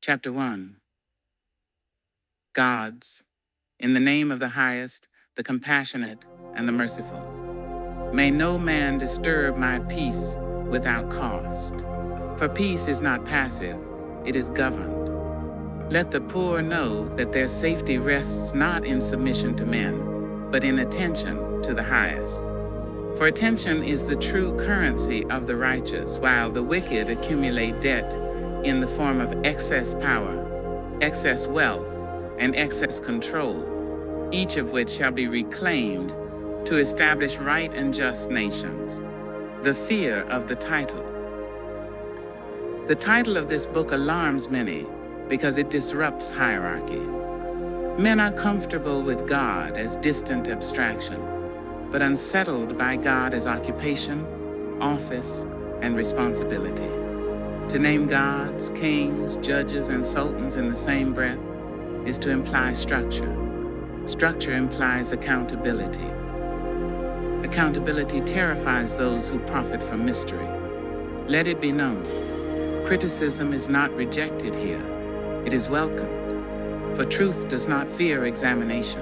Chapter 1. Gods, in the name of the highest, the compassionate, and the merciful. May no man disturb my peace without cost. For peace is not passive, it is governed. Let the poor know that their safety rests not in submission to men, but in attention to the highest. For attention is the true currency of the righteous, while the wicked accumulate debt in the form of excess power, excess wealth, and excess control, each of which shall be reclaimed to establish right and just nations. The fear of the title. The title of this book alarms many because it disrupts hierarchy. Men are comfortable with God as distant abstraction, but unsettled by God as occupation, office, and responsibility. To name gods, kings, judges, and sultans in the same breath is to imply structure. Structure implies accountability. Accountability terrifies those who profit from mystery. Let it be known, criticism is not rejected here. It is welcomed, for truth does not fear examination.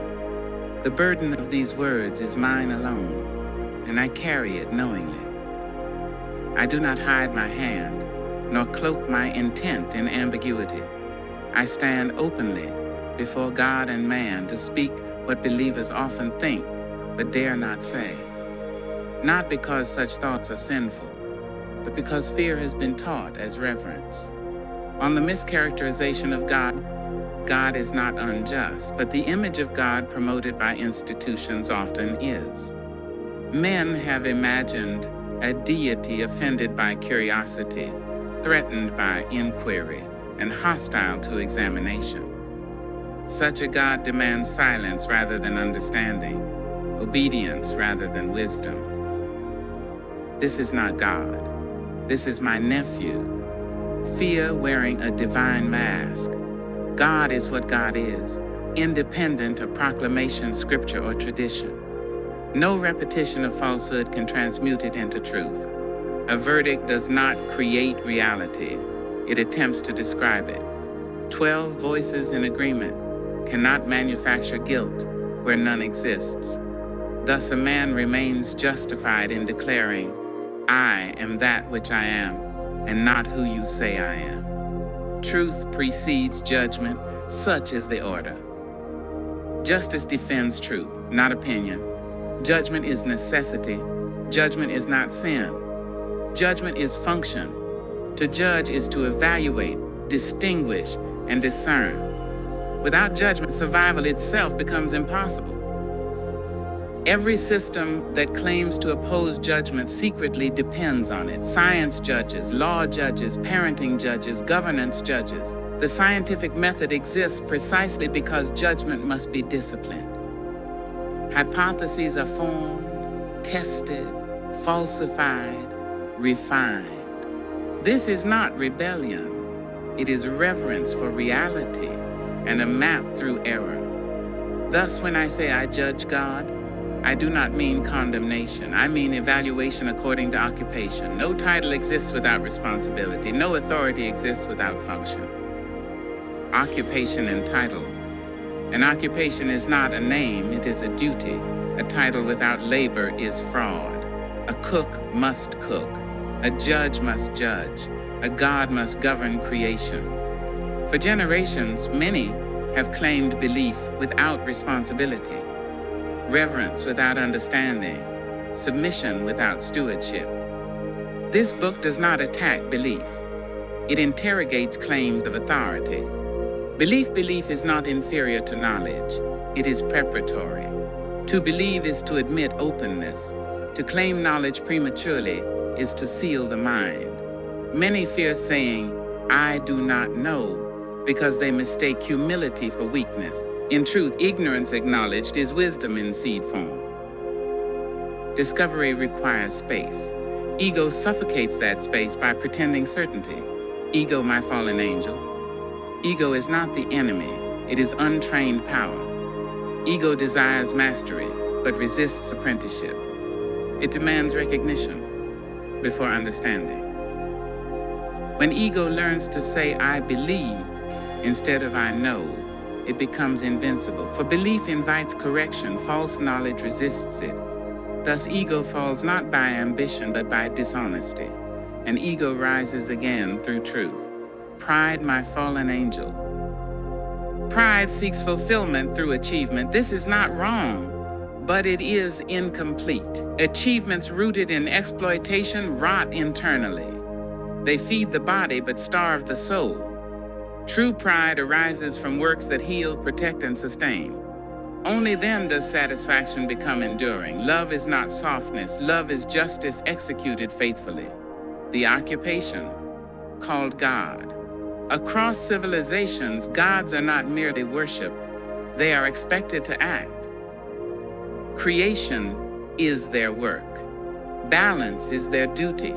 The burden of these words is mine alone, and I carry it knowingly. I do not hide my hand, nor cloak my intent in ambiguity. I stand openly before God and man to speak what believers often think, but dare not say. Not because such thoughts are sinful, but because fear has been taught as reverence. On the mischaracterization of God, God is not unjust, but the image of God promoted by institutions often is. Men have imagined a deity offended by curiosity, threatened by inquiry, and hostile to examination. Such a God demands silence rather than understanding, obedience rather than wisdom. This is not God. This is my nephew. Fear wearing a divine mask. God is what God is, independent of proclamation, scripture, or tradition. No repetition of falsehood can transmute it into truth. A verdict does not create reality. It attempts to describe it. 12 voices in agreement cannot manufacture guilt where none exists. Thus a man remains justified in declaring, I am that which I am, and not who you say I am. Truth precedes judgment, such is the order. Justice defends truth, not opinion. Judgment is necessity. Judgment is not sin. Judgment is function. To judge is to evaluate, distinguish, and discern. Without judgment, survival itself becomes impossible. Every system that claims to oppose judgment secretly depends on it. Science judges, law judges, parenting judges, governance judges. The scientific method exists precisely because judgment must be disciplined. Hypotheses are formed, tested, falsified, refined. This is not rebellion. It is reverence for reality and a map through error. Thus, when I say I judge God, I do not mean condemnation. I mean evaluation according to occupation. No title exists without responsibility. No authority exists without function. Occupation and title. An occupation is not a name, it is a duty. A title without labor is fraud. A cook must cook. A judge must judge. A God must govern creation. For generations, many have claimed belief without responsibility, reverence without understanding, submission without stewardship. This book does not attack belief. It interrogates claims of authority. Belief is not inferior to knowledge. It is preparatory. To believe is to admit openness. To claim knowledge prematurely is to seal the mind. Many fear saying, I do not know, because they mistake humility for weakness. In truth, ignorance acknowledged is wisdom in seed form. Discovery requires space. Ego suffocates that space by pretending certainty. Ego, my fallen angel. Ego is not the enemy. It is untrained power. Ego desires mastery, but resists apprenticeship. It demands recognition before understanding. When ego learns to say, I believe, Instead of I know, it becomes invincible. For belief invites correction, false knowledge resists it. Thus ego falls not by ambition but by dishonesty, and ego rises again through truth. Pride, my fallen angel. Pride seeks fulfillment through achievement. This is not wrong, but it is incomplete. Achievements rooted in exploitation rot internally. They feed the body but starve the soul. True pride arises from works that heal, protect, and sustain. Only then does satisfaction become enduring. Love is not softness. Love is justice executed faithfully. The occupation, called God. Across civilizations, gods are not merely worshipped. They are expected to act. Creation is their work. Balance is their duty.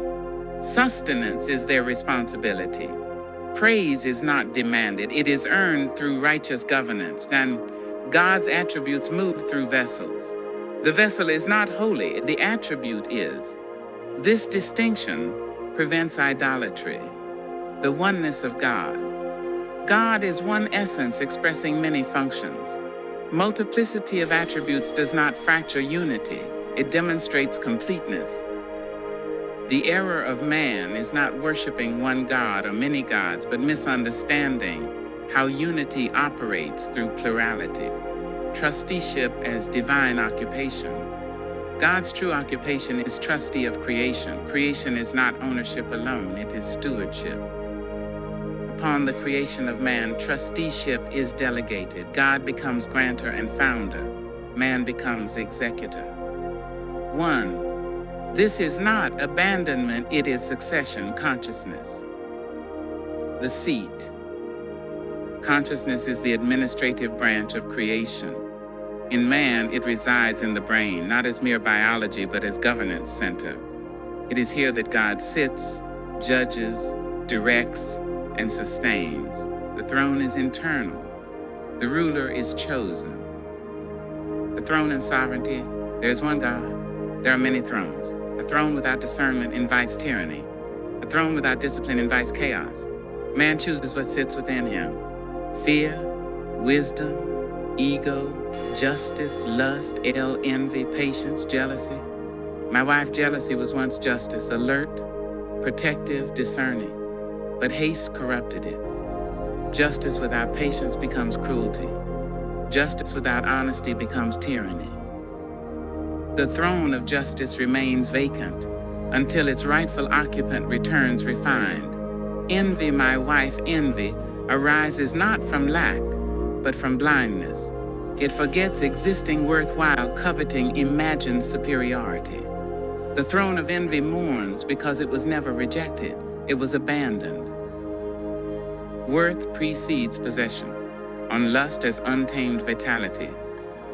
Sustenance is their responsibility. Praise is not demanded. It is earned through righteous governance, and God's attributes move through vessels. The vessel is not holy, the attribute is. This distinction prevents idolatry, the oneness of God. God is one essence expressing many functions. Multiplicity of attributes does not fracture unity, it demonstrates completeness. The error of man is not worshiping one God or many gods, but misunderstanding how unity operates through plurality. Trusteeship as divine occupation. God's true occupation is trustee of creation. Creation is not ownership alone, it is stewardship. Upon the creation of man, trusteeship is delegated. God becomes grantor and founder. Man becomes executor. 1. This is not abandonment, it is succession, consciousness. The seat. Consciousness is the administrative branch of creation. In man, it resides in the brain, not as mere biology, but as governance center. It is here that God sits, judges, directs, and sustains. The throne is internal. The ruler is chosen. The throne and sovereignty, there is one God. There are many thrones. A throne without discernment invites tyranny. A throne without discipline invites chaos. Man chooses what sits within him. Fear, wisdom, ego, justice, lust, envy, patience, jealousy. My wife, jealousy, was once justice, alert, protective, discerning. But haste corrupted it. Justice without patience becomes cruelty. Justice without honesty becomes tyranny. The throne of justice remains vacant until its rightful occupant returns refined. Envy, my wife, envy, arises not from lack, but from blindness. It forgets existing worthwhile, coveting imagined superiority. The throne of envy mourns because it was never rejected. It was abandoned. Worth precedes possession. On lust as untamed vitality.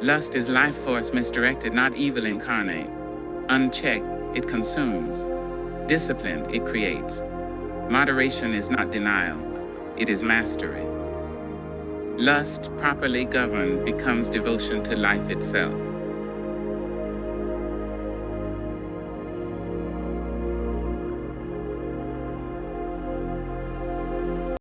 Lust is life force misdirected, not evil incarnate. Unchecked, it consumes. Disciplined, it creates. Moderation is not denial, it is mastery. Lust, properly governed, becomes devotion to life itself.